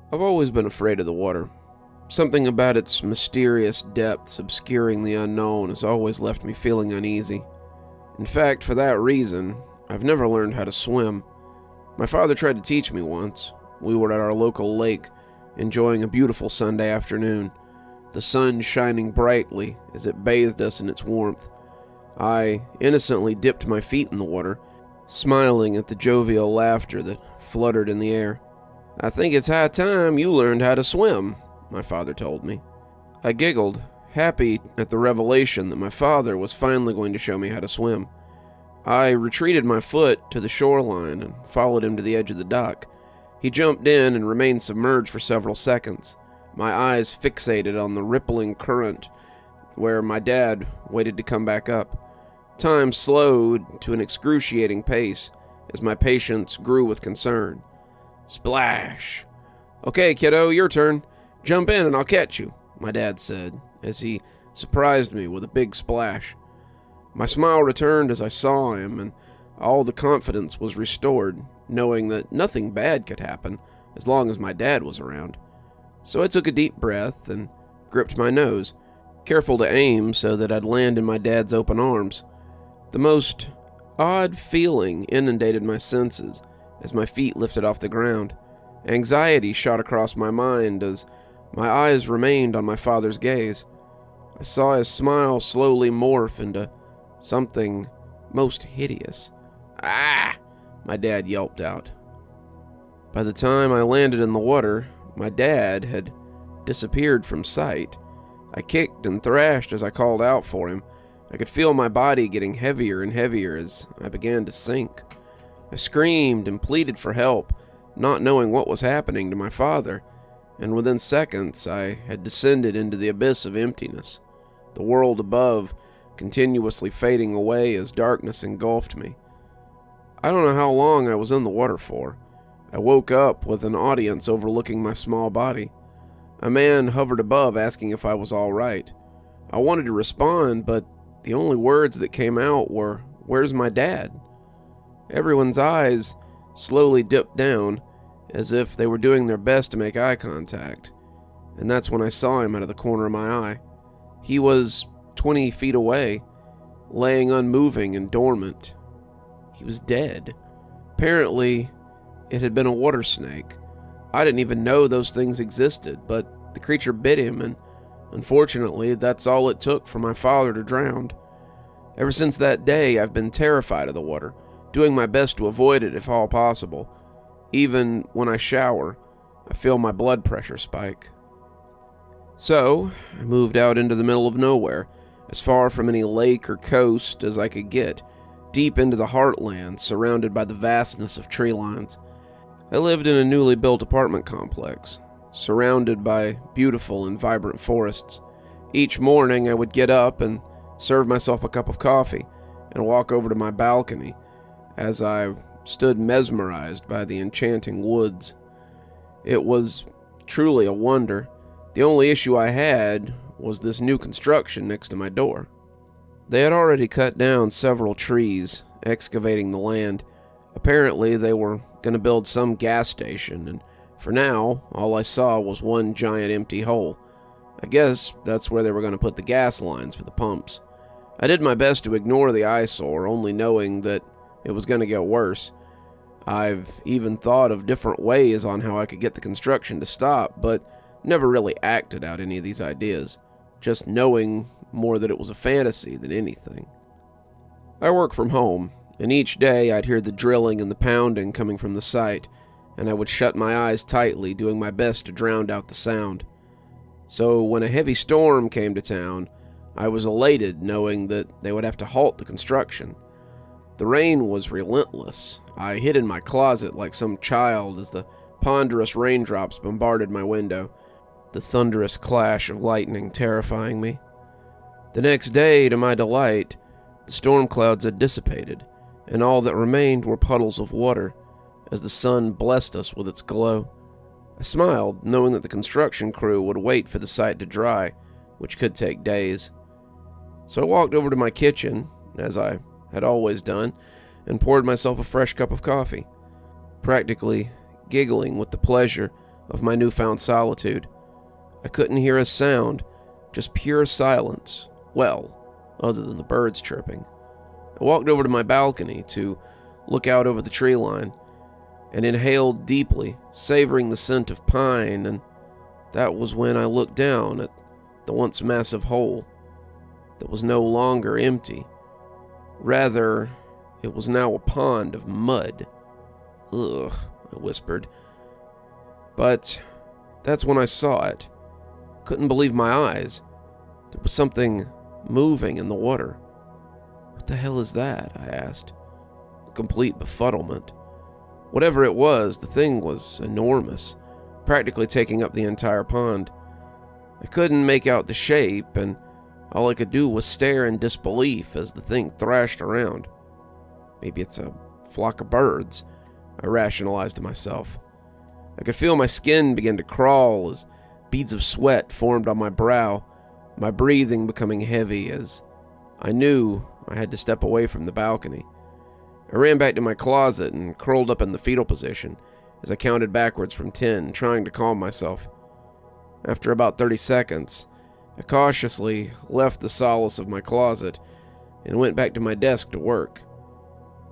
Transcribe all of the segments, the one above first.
I've always been afraid of the water. Something about its mysterious depths obscuring the unknown has always left me feeling uneasy. In fact, for that reason, I've never learned how to swim. My father tried to teach me once. We were at our local lake, enjoying a beautiful Sunday afternoon, the sun shining brightly as it bathed us in its warmth. I innocently dipped my feet in the water, smiling at the jovial laughter that fluttered in the air. "I think it's high time you learned how to swim," my father told me. I giggled, happy at the revelation that my father was finally going to show me how to swim. I retreated my foot to the shoreline and followed him to the edge of the dock. He jumped in and remained submerged for several seconds, my eyes fixated on the rippling current where my dad waited to come back up. Time slowed to an excruciating pace as my patience grew with concern. Splash! "Okay, kiddo, your turn. Jump in and I'll catch you," my dad said as he surprised me with a big splash. My smile returned as I saw him, and all the confidence was restored, knowing that nothing bad could happen as long as my dad was around. So I took a deep breath and gripped my nose, careful to aim so that I'd land in my dad's open arms. The most odd feeling inundated my senses as my feet lifted off the ground. Anxiety shot across my mind as my eyes remained on my father's gaze. I saw his smile slowly morph into something most hideous. "Ah!" my dad yelped out. By the time I landed in the water, my dad had disappeared from sight. I kicked and thrashed as I called out for him. I could feel my body getting heavier and heavier as I began to sink. I screamed and pleaded for help, not knowing what was happening to my father, and within seconds I had descended into the abyss of emptiness, the world above continuously fading away as darkness engulfed me. I don't know how long I was in the water for. I woke up with an audience overlooking my small body. A man hovered above asking if I was all right. I wanted to respond, but the only words that came out were, "Where's my dad?" Everyone's eyes slowly dipped down, as if they were doing their best to make eye contact, and that's when I saw him out of the corner of my eye. He was 20 feet away, laying unmoving and dormant. He was dead. Apparently, it had been a water snake. I didn't even know those things existed, but the creature bit him, and unfortunately, that's all it took for my father to drown. Ever since that day, I've been terrified of the water, doing my best to avoid it if all possible. Even when I shower, I feel my blood pressure spike. So, I moved out into the middle of nowhere, as far from any lake or coast as I could get, deep into the heartland, surrounded by the vastness of tree lines. I lived in a newly built apartment complex, surrounded by beautiful and vibrant forests. Each morning I would get up and serve myself a cup of coffee and walk over to my balcony as I stood mesmerized by the enchanting woods. It was truly a wonder. The only issue I had was this new construction next to my door. They had already cut down several trees, excavating the land. Apparently they were going to build some gas station, and for now, all I saw was one giant empty hole. I guess that's where they were going to put the gas lines for the pumps. I did my best to ignore the eyesore, only knowing that it was going to get worse. I've even thought of different ways on how I could get the construction to stop, but never really acted out any of these ideas, just knowing more that it was a fantasy than anything. I work from home, and each day I'd hear the drilling and the pounding coming from the site, and I would shut my eyes tightly, doing my best to drown out the sound. So when a heavy storm came to town, I was elated knowing that they would have to halt the construction. The rain was relentless. I hid in my closet like some child as the ponderous raindrops bombarded my window, the thunderous clash of lightning terrifying me. The next day, to my delight, the storm clouds had dissipated, and all that remained were puddles of water, as the sun blessed us with its glow. I smiled, knowing that the construction crew would wait for the site to dry, which could take days. So I walked over to my kitchen, as I had always done, and poured myself a fresh cup of coffee, practically giggling with the pleasure of my newfound solitude. I couldn't hear a sound, just pure silence. Well, other than the birds chirping. I walked over to my balcony to look out over the tree line and inhaled deeply, savoring the scent of pine, and that was when I looked down at the once massive hole that was no longer empty. Rather, it was now a pond of mud. Ugh, I whispered. But that's when I saw it. Couldn't believe my eyes. There was something moving in the water. What the hell is that? I asked. Complete befuddlement. Whatever it was, the thing was enormous, practically taking up the entire pond. I couldn't make out the shape, and all I could do was stare in disbelief as the thing thrashed around. Maybe it's a flock of birds, I rationalized to myself. I could feel my skin begin to crawl as beads of sweat formed on my brow, my breathing becoming heavy as I knew I had to step away from the balcony. I ran back to my closet and curled up in the fetal position as I counted backwards from 10, trying to calm myself. After about 30 seconds, I cautiously left the solace of my closet and went back to my desk to work.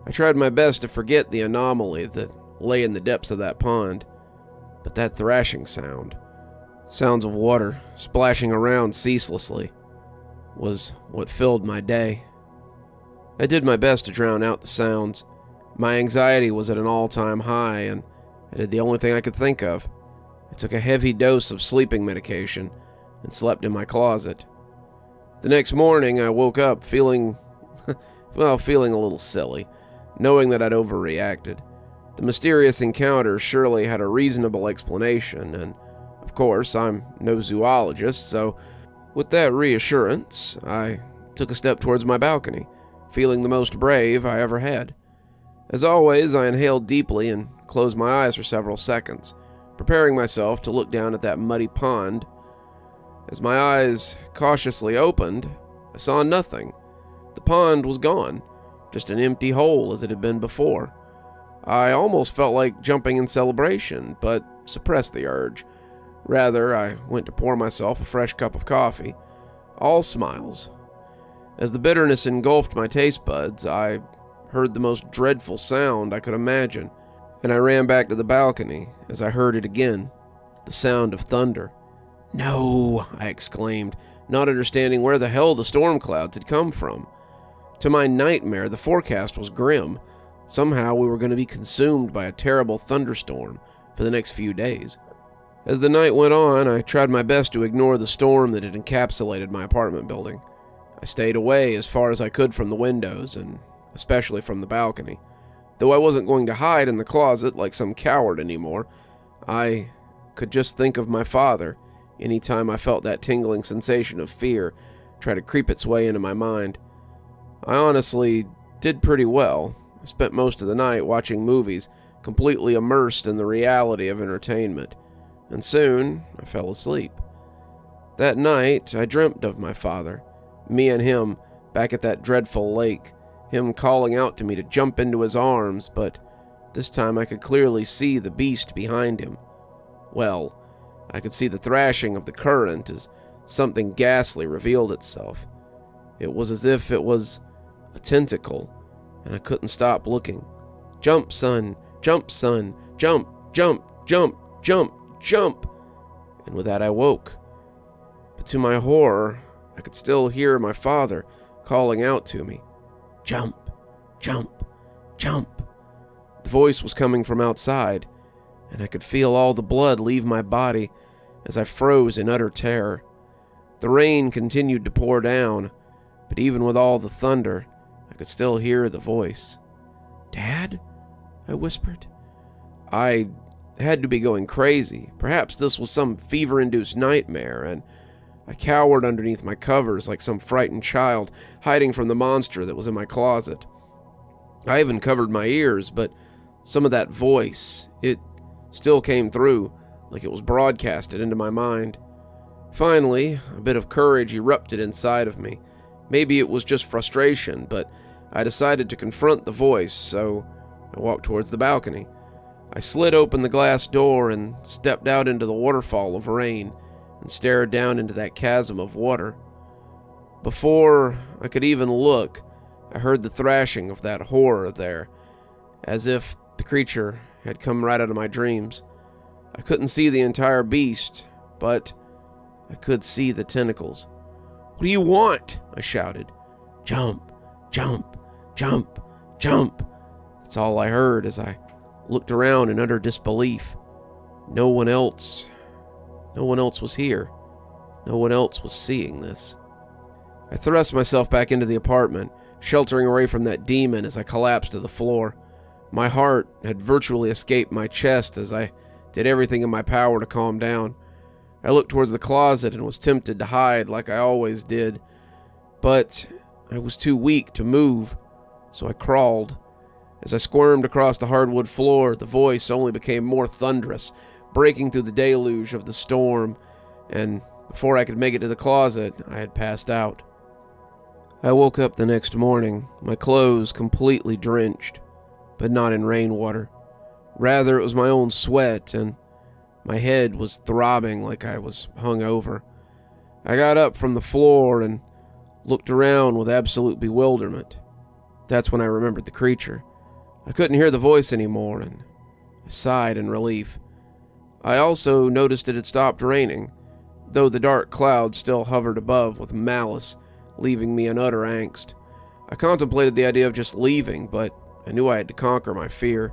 I tried my best to forget the anomaly that lay in the depths of that pond, but that thrashing sound, sounds of water splashing around ceaselessly, was what filled my day. I did my best to drown out the sounds. My anxiety was at an all-time high, and I did the only thing I could think of. I took a heavy dose of sleeping medication and slept in my closet. The next morning, I woke up feeling a little silly, knowing that I'd overreacted. The mysterious encounter surely had a reasonable explanation, and of course, I'm no zoologist, so with that reassurance, I took a step towards my balcony, feeling the most brave I ever had. As always, I inhaled deeply and closed my eyes for several seconds, preparing myself to look down at that muddy pond. As my eyes cautiously opened, I saw nothing. The pond was gone, just an empty hole as it had been before. I almost felt like jumping in celebration, but suppressed the urge. Rather, I went to pour myself a fresh cup of coffee, all smiles. As the bitterness engulfed my taste buds, I heard the most dreadful sound I could imagine, and I ran back to the balcony as I heard it again, the sound of thunder. "No!" I exclaimed, not understanding where the hell the storm clouds had come from. To my nightmare, the forecast was grim. Somehow we were going to be consumed by a terrible thunderstorm for the next few days. As the night went on, I tried my best to ignore the storm that had encapsulated my apartment building. I stayed away as far as I could from the windows, and especially from the balcony. Though I wasn't going to hide in the closet like some coward anymore, I could just think of my father any time I felt that tingling sensation of fear try to creep its way into my mind. I honestly did pretty well. I spent most of the night watching movies, completely immersed in the reality of entertainment, and soon I fell asleep. That night, I dreamt of my father, me and him back at that dreadful lake, him calling out to me to jump into his arms, but this time I could clearly see the beast behind him. Well, I could see the thrashing of the current as something ghastly revealed itself. It was as if it was a tentacle, and I couldn't stop looking. "Jump, son! Jump, son! Jump! Jump! Jump! Jump! Jump!" And with that I woke. But to my horror, I could still hear my father calling out to me. "Jump! Jump! Jump!" The voice was coming from outside, and I could feel all the blood leave my body as I froze in utter terror. The rain continued to pour down, but even with all the thunder, I could still hear the voice. "Dad?" I whispered. I had to be going crazy. Perhaps this was some fever-induced nightmare, and I cowered underneath my covers like some frightened child, hiding from the monster that was in my closet. I even covered my ears, but some of that voice, it still came through, like it was broadcasted into my mind. Finally, a bit of courage erupted inside of me. Maybe it was just frustration, but I decided to confront the voice, so I walked towards the balcony. I slid open the glass door and stepped out into the waterfall of rain and stared down into that chasm of water. Before I could even look, I heard the thrashing of that horror there, as if the creature had come right out of my dreams. I couldn't see the entire beast, but I could see the tentacles. "What do you want?" I shouted. "Jump, jump, jump, jump." That's all I heard as I looked around in utter disbelief. No one else was here. No one else was seeing this. I thrust myself back into the apartment, sheltering away from that demon as I collapsed to the floor. My heart had virtually escaped my chest as I did everything in my power to calm down. I looked towards the closet and was tempted to hide like I always did, but I was too weak to move, so I crawled. As I squirmed across the hardwood floor, the voice only became more thunderous, breaking through the deluge of the storm, and before I could make it to the closet, I had passed out. I woke up the next morning, my clothes completely drenched, but not in rainwater. Rather, it was my own sweat, and my head was throbbing like I was hungover. I got up from the floor and looked around with absolute bewilderment. That's when I remembered the creature. I couldn't hear the voice anymore, and I sighed in relief. I also noticed it had stopped raining, though the dark clouds still hovered above with malice, leaving me in utter angst. I contemplated the idea of just leaving, but I knew I had to conquer my fear.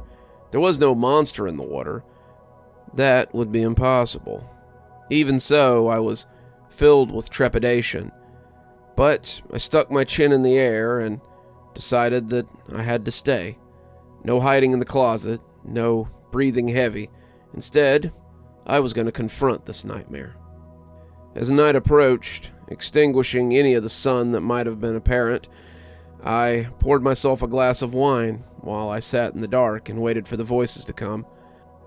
There was no monster in the water. That would be impossible. Even so, I was filled with trepidation. But I stuck my chin in the air and decided that I had to stay. No hiding in the closet, no breathing heavy. Instead, I was going to confront this nightmare. As night approached, extinguishing any of the sun that might have been apparent, I poured myself a glass of wine while I sat in the dark and waited for the voices to come.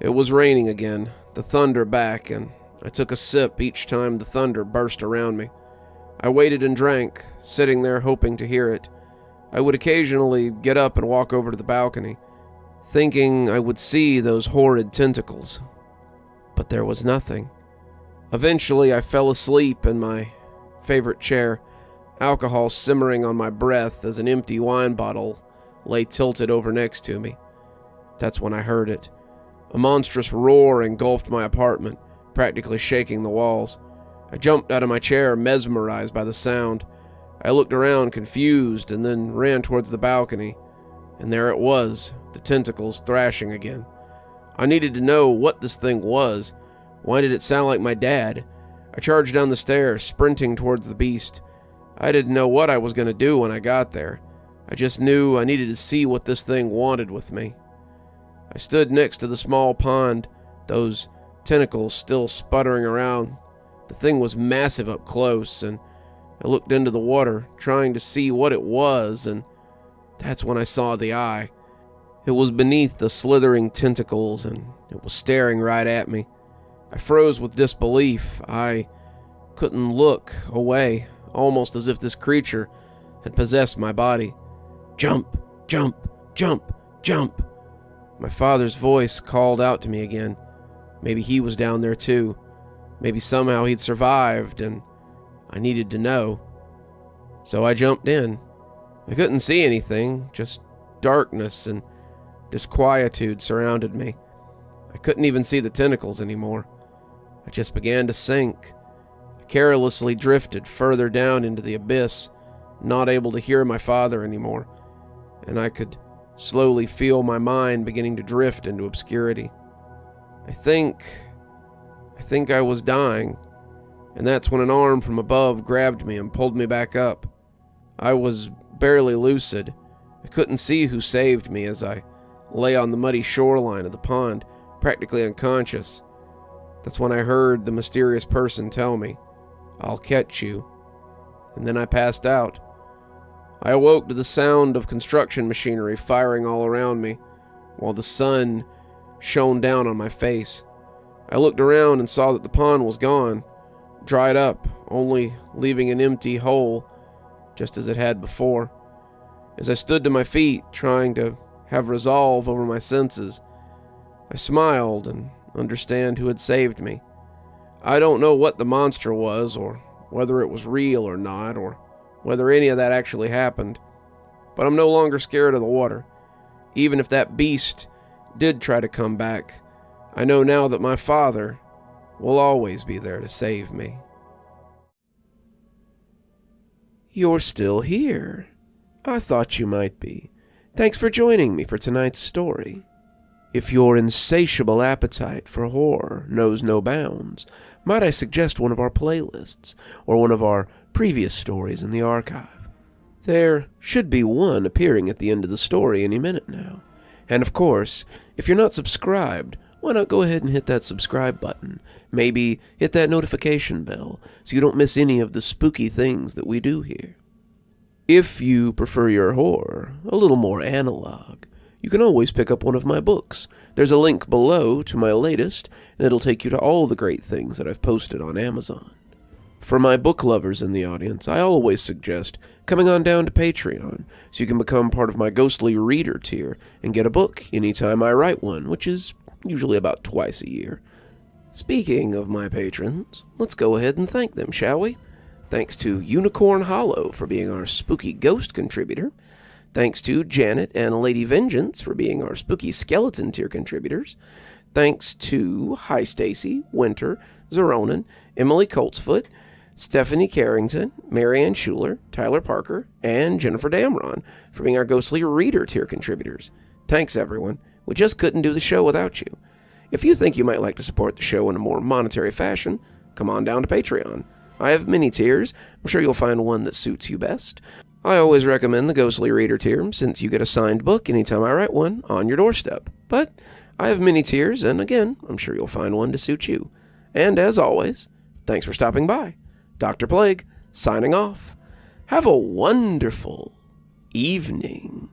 It was raining again, the thunder back, and I took a sip each time the thunder burst around me. I waited and drank, sitting there hoping to hear it. I would occasionally get up and walk over to the balcony, thinking I would see those horrid tentacles. But there was nothing. Eventually, I fell asleep in my favorite chair, alcohol simmering on my breath as an empty wine bottle lay tilted over next to me. That's when I heard it. A monstrous roar engulfed my apartment, practically shaking the walls. I jumped out of my chair, mesmerized by the sound. I looked around, confused, and then ran towards the balcony. And there it was, the tentacles thrashing again. I needed to know what this thing was. Why did it sound like my dad? I charged down the stairs, sprinting towards the beast. I didn't know what I was going to do when I got there. I just knew I needed to see what this thing wanted with me. I stood next to the small pond, those tentacles still sputtering around. The thing was massive up close, and I looked into the water, trying to see what it was, and that's when I saw the eye. It was beneath the slithering tentacles, and it was staring right at me. I froze with disbelief. I couldn't look away, almost as if this creature had possessed my body. "Jump, jump, jump, jump." My father's voice called out to me again. Maybe he was down there too. Maybe somehow he'd survived, and I needed to know. So I jumped in. I couldn't see anything, just darkness and disquietude surrounded me. I couldn't even see the tentacles anymore. I just began to sink. I carelessly drifted further down into the abyss, not able to hear my father anymore, and I could slowly feel my mind beginning to drift into obscurity. I think I was dying, and that's when an arm from above grabbed me and pulled me back up. I was barely lucid. I couldn't see who saved me as I lay on the muddy shoreline of the pond, practically unconscious. That's when I heard the mysterious person tell me, "I'll catch you." And then I passed out. I awoke to the sound of construction machinery firing all around me, while the sun shone down on my face. I looked around and saw that the pond was gone, dried up, only leaving an empty hole, just as it had before. As I stood to my feet, trying to have resolve over my senses, I smiled and understand who had saved me. I don't know what the monster was, or whether it was real or not, or whether any of that actually happened, but I'm no longer scared of the water. Even if that beast did try to come back, I know now that my father will always be there to save me. You're still here. I thought you might be. Thanks for joining me for tonight's story. If your insatiable appetite for horror knows no bounds, might I suggest one of our playlists, or one of our previous stories in the archive? There should be one appearing at the end of the story any minute now. And of course, if you're not subscribed, why not go ahead and hit that subscribe button? Maybe hit that notification bell so you don't miss any of the spooky things that we do here. If you prefer your horror a little more analog, you can always pick up one of my books. There's a link below to my latest, and it'll take you to all the great things that I've posted on Amazon. For my book lovers in the audience, I always suggest coming on down to Patreon so you can become part of my ghostly reader tier and get a book anytime I write one, which is usually about twice a year. Speaking of my patrons, let's go ahead and thank them, shall we? Thanks to Unicorn Hollow for being our spooky ghost contributor. Thanks to Janet and Lady Vengeance for being our spooky skeleton tier contributors. Thanks to Hi Stacy, Winter, Xaronan, Emily Coltsfoot, Stephanie Carrington, Marianne Schuler, Tyler Parker, and Jennifer Damron for being our ghostly reader tier contributors. Thanks, everyone. We just couldn't do the show without you. If you think you might like to support the show in a more monetary fashion, come on down to Patreon. I have many tiers. I'm sure you'll find one that suits you best. I always recommend the Ghostly Reader tier, since you get a signed book anytime I write one on your doorstep. But I have many tiers, and again, I'm sure you'll find one to suit you. And as always, thanks for stopping by. Dr. Plague, signing off. Have a wonderful evening.